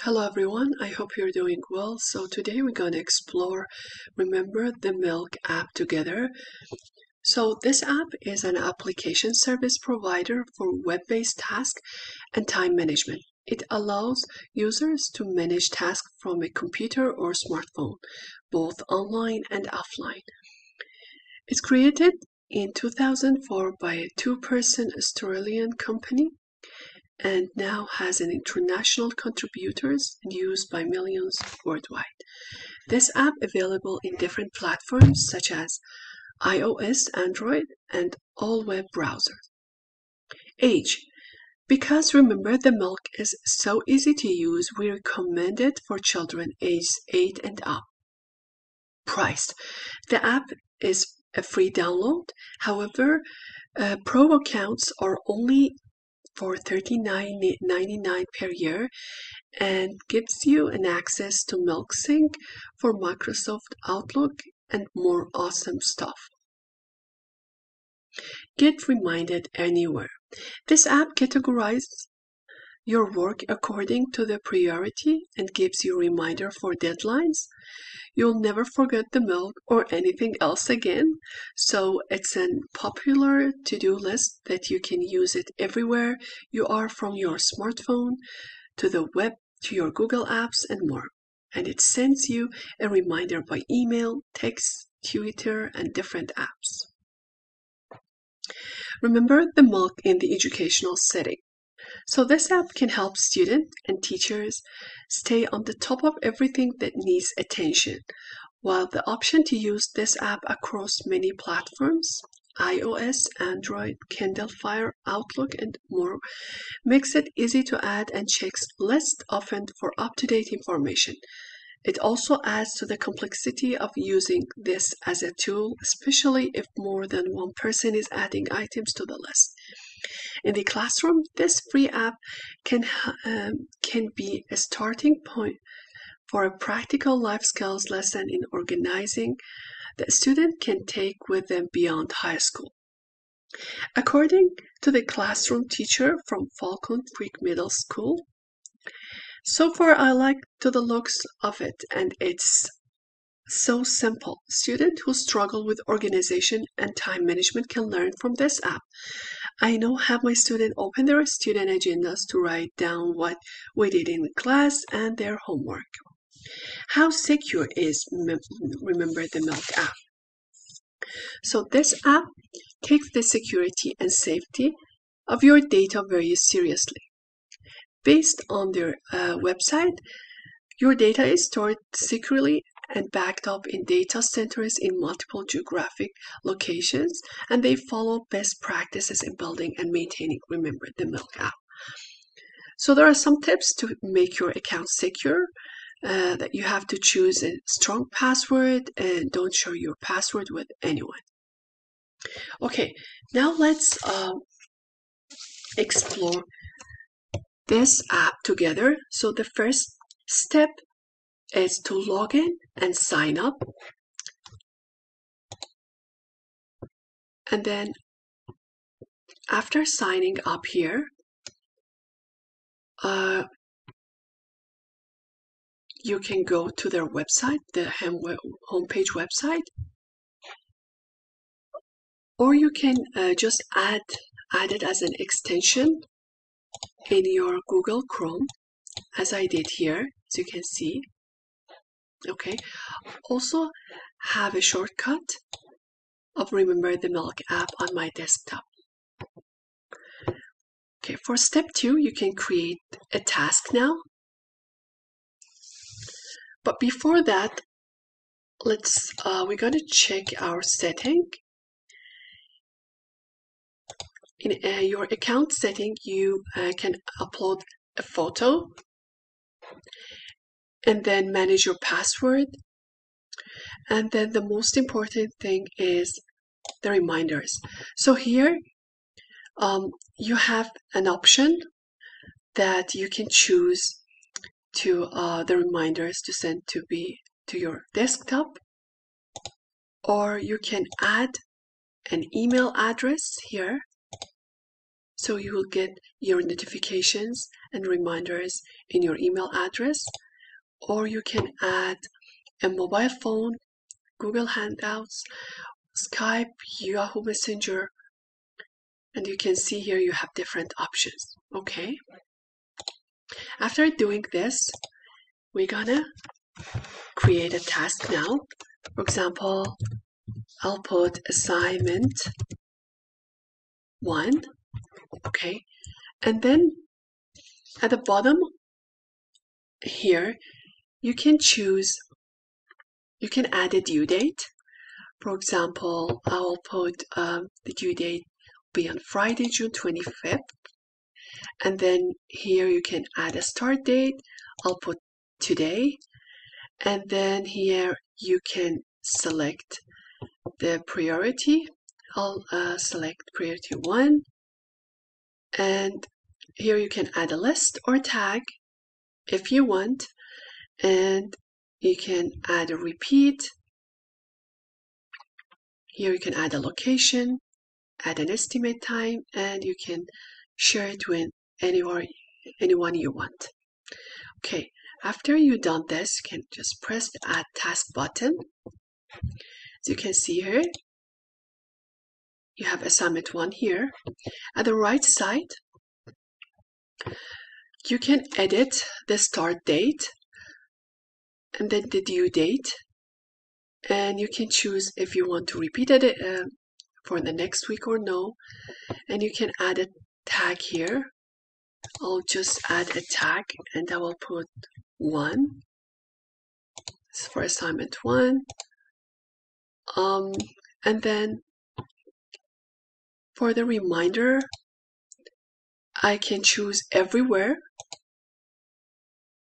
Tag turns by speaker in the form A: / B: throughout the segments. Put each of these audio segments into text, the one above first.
A: Hello everyone, I hope you're doing well. So today we're going to explore Remember the Milk app together. So this app is an application service provider for web-based tasks and time management. It allows users to manage tasks from a computer or smartphone, both online and offline. It's created in 2004 by a two-person Australian company and now has an international contributors and used by millions worldwide. This app available in different platforms such as iOS, Android, and all web browsers. Age. Because Remember the Milk is so easy to use, we recommend it for children aged 8 and up. Price. The app is a free download. However, pro accounts are only for $39.99 per year and gives you an access to MilkSync for Microsoft Outlook and more awesome stuff. Get reminded anywhere. This app categorizes your work according to the priority and gives you a reminder for deadlines. You'll never forget the milk or anything else again, so it's a popular to-do list that you can use it everywhere you are, from your smartphone to the web to your Google apps and more. And it sends you a reminder by email, text, Twitter, and different apps. Remember the milk in the educational setting. So this app can help students and teachers stay on the top of everything that needs attention, while the option to use this app across many platforms, iOS, Android, Kindle Fire, Outlook, and more, makes it easy to add and check lists often for up-to-date information. It also adds to the complexity of using this as a tool, especially if more than one person is adding items to the list. In the classroom, this free app can be a starting point for a practical life skills lesson in organizing that a student can take with them beyond high school. According to the classroom teacher from Falcon Creek Middle School, so far I like the looks of it, and it's so simple. Students who struggle with organization and time management can learn from this app. I now have my students open their student agendas to write down what we did in class and their homework. How secure is Remember the Milk app? So this app takes the security and safety of your data very seriously. Based on their website, your data is stored securely and backed up in data centers in multiple geographic locations, and they follow best practices in building and maintaining Remember the Milk app. So there are some tips to make your account secure. That you have to choose a strong password and don't share your password with anyone. Okay, now let's explore this app together. So the first step is to log in and sign up. And then after signing up here, you can go to their website, the homepage website, or you can just add it as an extension in your Google Chrome, as I did here, as you can see. Okay, also have a shortcut of Remember the Milk app on my desktop. Okay, for step 2, you can create a task now. But before that, we're going to check our setting. In your account setting, you can upload a photo and then manage your password. And then the most important thing is the reminders. So here you have an option that you can choose to the reminders to send to your desktop, or you can add an email address here. so you will get your notifications and reminders in your email address, or you can add a mobile phone, Google Hangouts, Skype, Yahoo Messenger, and you can see here you have different options. Okay, after doing this, we're gonna create a task now. For example, I'll put assignment 1, okay, and then at the bottom here you can add a due date. For example, I'll put the due date be on Friday, June 25th, and then here you can add a start date. I'll put today, and then here you can select the priority. I'll select priority 1, and here you can add a list or tag if you want, and you can add a repeat. Here you can add a location, add an estimate time, and you can share it with anyone you want. Okay, after you've done this, you can just press the Add Task button. As you can see here, you have assignment 1 here. At the right side, you can edit the start date and then the due date, and you can choose if you want to repeat it for the next week or no, and you can add a tag here. I'll just add a tag and I will put 1. This is for assignment 1. And then for the reminder, I can choose everywhere.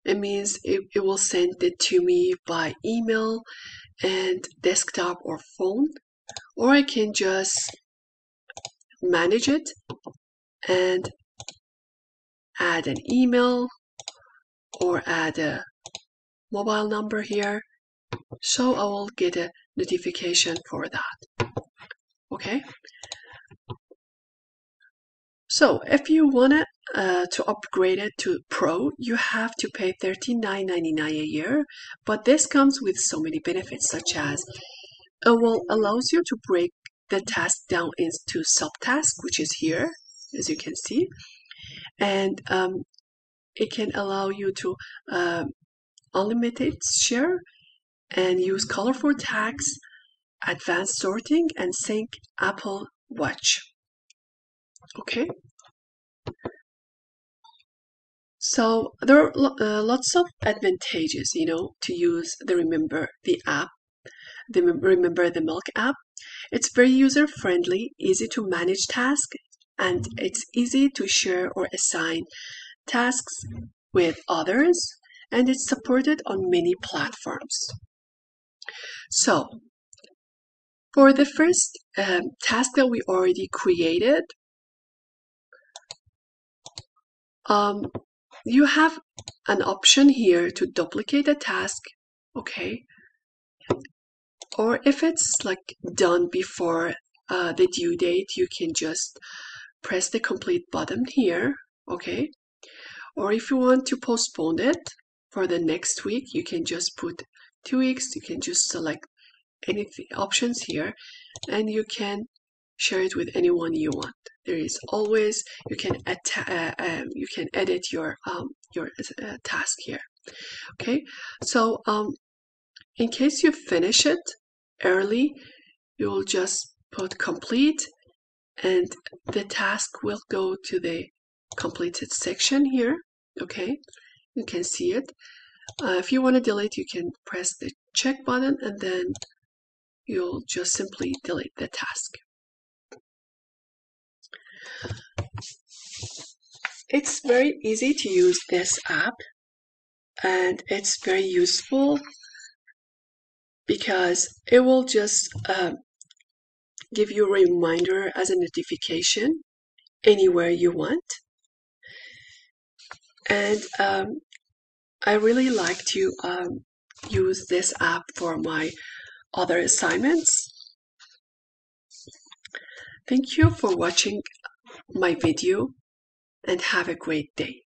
A: It means it will send it to me by email and desktop or phone, or I can just manage it and add an email or add a mobile number here, so I will get a notification for that. Okay, so if you want to upgrade it to Pro, you have to pay $39.99 a year, but this comes with so many benefits, such as it will allows you to break the task down into subtasks, which is here, as you can see, and it can allow you to unlimited share and use colorful tags, advanced sorting, and sync Apple Watch. Okay, so there are lots of advantages, to use the Remember the Remember the Milk app. It's very user-friendly, easy to manage tasks, and it's easy to share or assign tasks with others, and it's supported on many platforms. So, for the first task that we already created, you have an option here to duplicate a task, okay? Or if it's like done before the due date, you can just press the complete button here, okay? Or if you want to postpone it for the next week, you can just put 2 weeks. You can just select any options here, and you can share it with anyone you want. There is always you can edit your task here. Okay, so in case you finish it early, you will just put complete, and the task will go to the completed section here. Okay, you can see it. If you want to delete, you can press the check button, and then you'll just simply delete the task. It's very easy to use this app, and it's very useful because it will just give you a reminder as a notification anywhere you want. And I really like to use this app for my other assignments. Thank you for watching my video, and have a great day.